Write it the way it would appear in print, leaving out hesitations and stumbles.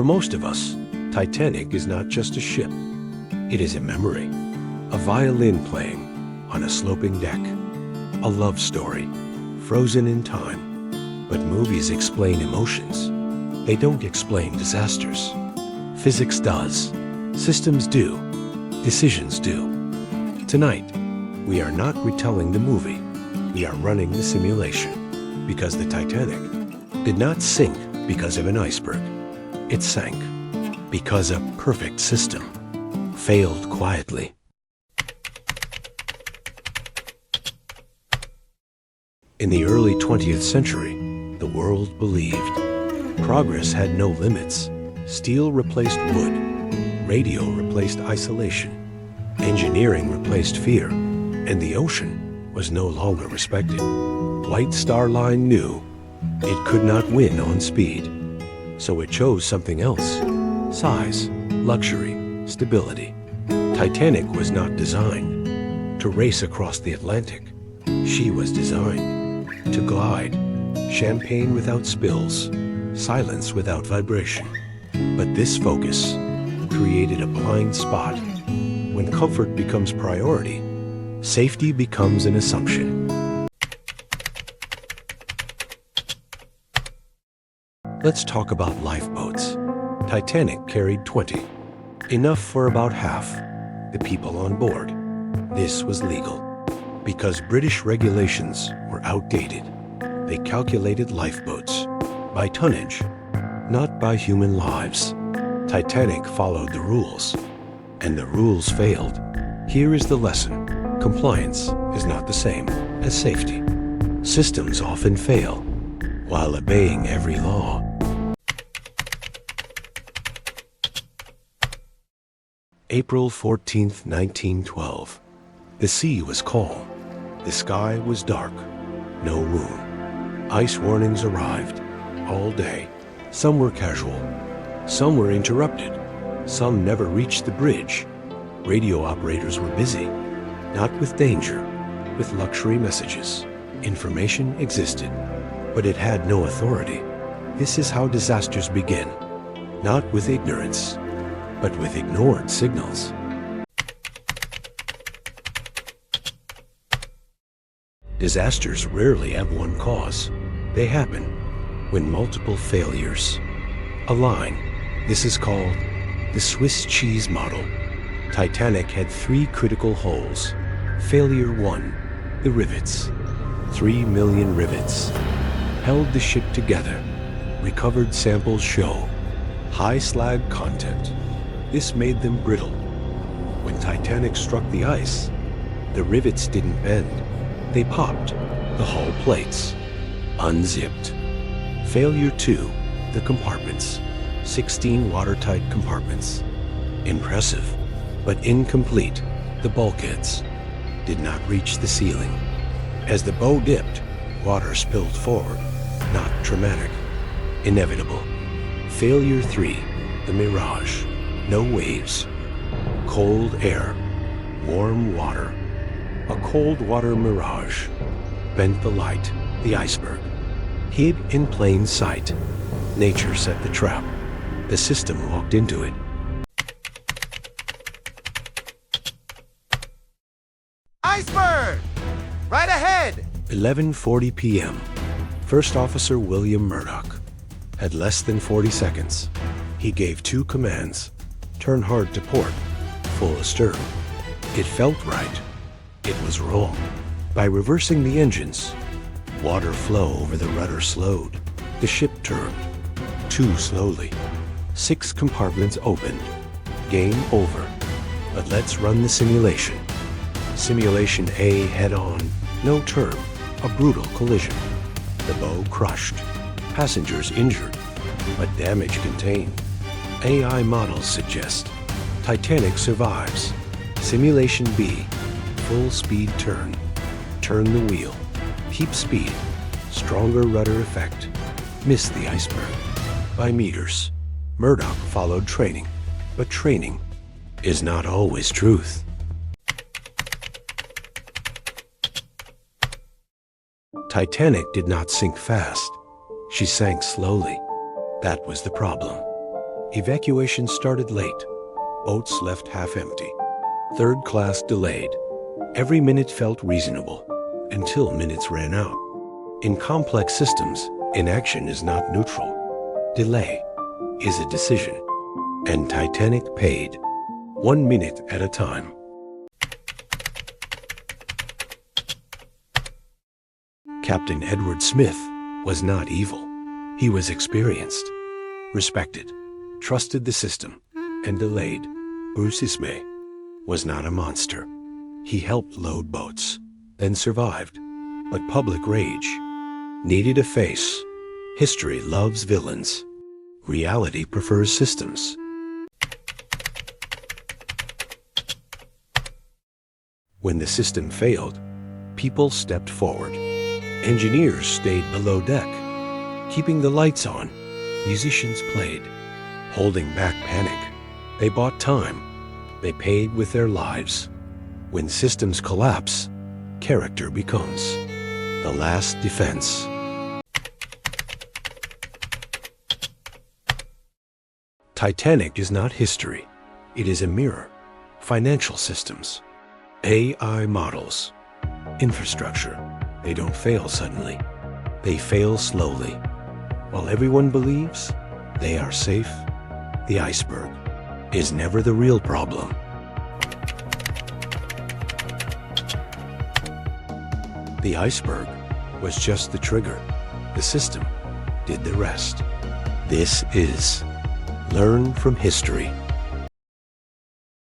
For most of us, Titanic is not just a ship. It is a memory, a violin playing on a sloping deck, a love story frozen in time. But movies explain emotions. They don't explain disasters. Physics does. Systems do. Decisions do. Tonight, we are not retelling the movie. We are running the simulation. Because the Titanic did not sink because of an iceberg. It sank because a perfect system failed quietly. In the early 20th century, the world believed. Progress had no limits. Steel replaced wood. Radio replaced isolation. Engineering replaced fear. And the ocean was no longer respected. White Star Line knew it could not win on speed. So it chose something else. Size, luxury, stability. Titanic was not designed to race across the Atlantic. She was designed to glide. Champagne without spills. Silence without vibration. But this focus created a blind spot. When comfort becomes priority, safety becomes an assumption. Let's talk about lifeboats. Titanic carried 20. Enough for about half the people on board. This was legal. Because British regulations were outdated, they calculated lifeboats by tonnage, not by human lives. Titanic followed the rules, and the rules failed. Here is the lesson. Compliance is not the same as safety. Systems often fail while obeying every law. April 14th, 1912. The sea was calm. The sky was dark. No moon. Ice warnings arrived all day. Some were casual. Some were interrupted. Some never reached the bridge. Radio operators were busy, not with danger, with luxury messages. Information existed, but it had no authority. This is how disasters begin, not with ignorance, but with ignored signals. Disasters rarely have one cause. They happen when multiple failures align. This is called the Swiss cheese model. Titanic had 3 critical holes. Failure 1, the rivets. 3 million rivets held the ship together. Recovered samples show high slag content. This made them brittle. When Titanic struck the ice, the rivets didn't bend. They popped, the hull plates, unzipped. Failure 2, the compartments. 16 watertight compartments. Impressive, but incomplete. The bulkheads did not reach the ceiling. As the bow dipped, water spilled forward. Not traumatic, inevitable. Failure 3, the mirage. No waves. Cold air. Warm water. A cold water mirage. Bent the light, the iceberg. Hid in plain sight. Nature set the trap. The system walked into it. Iceberg! Right ahead! 11:40 p.m. First Officer William Murdoch had less than 40 seconds. He gave 2 commands. Turn hard to port, full astern. It felt right. It was wrong. By reversing the engines, water flow over the rudder slowed. The ship turned. Too slowly. 6 compartments opened. Game over. But let's run the simulation. Simulation A head-on. No turn. A brutal collision. The bow crushed. Passengers injured, but damage contained. AI models suggest Titanic survives. Simulation B. Full speed turn. Turn the wheel. Keep speed. Stronger rudder effect. Miss the iceberg. By meters. Murdoch followed training. But training is not always truth. Titanic did not sink fast. She sank slowly. That was the problem. Evacuation started late. Boats left half empty. Third class delayed. Every minute felt reasonable, until minutes ran out. In complex systems, inaction is not neutral. Delay is a decision. And Titanic paid, 1 minute at a time. Captain Edward Smith was not evil. He was experienced, respected, trusted the system, and delayed. Bruce Ismay was not a monster. He helped load boats, then survived. But public rage needed a face. History loves villains. Reality prefers systems. When the system failed, people stepped forward. Engineers stayed below deck, keeping the lights on. Musicians played, holding back panic. They bought time. They paid with their lives. When systems collapse, character becomes the last defense. Titanic is not history. It is a mirror. Financial systems, AI models, infrastructure. They don't fail suddenly. They fail slowly. While everyone believes they are safe, the iceberg is never the real problem. The iceberg was just the trigger. The system did the rest. This is Learn from History.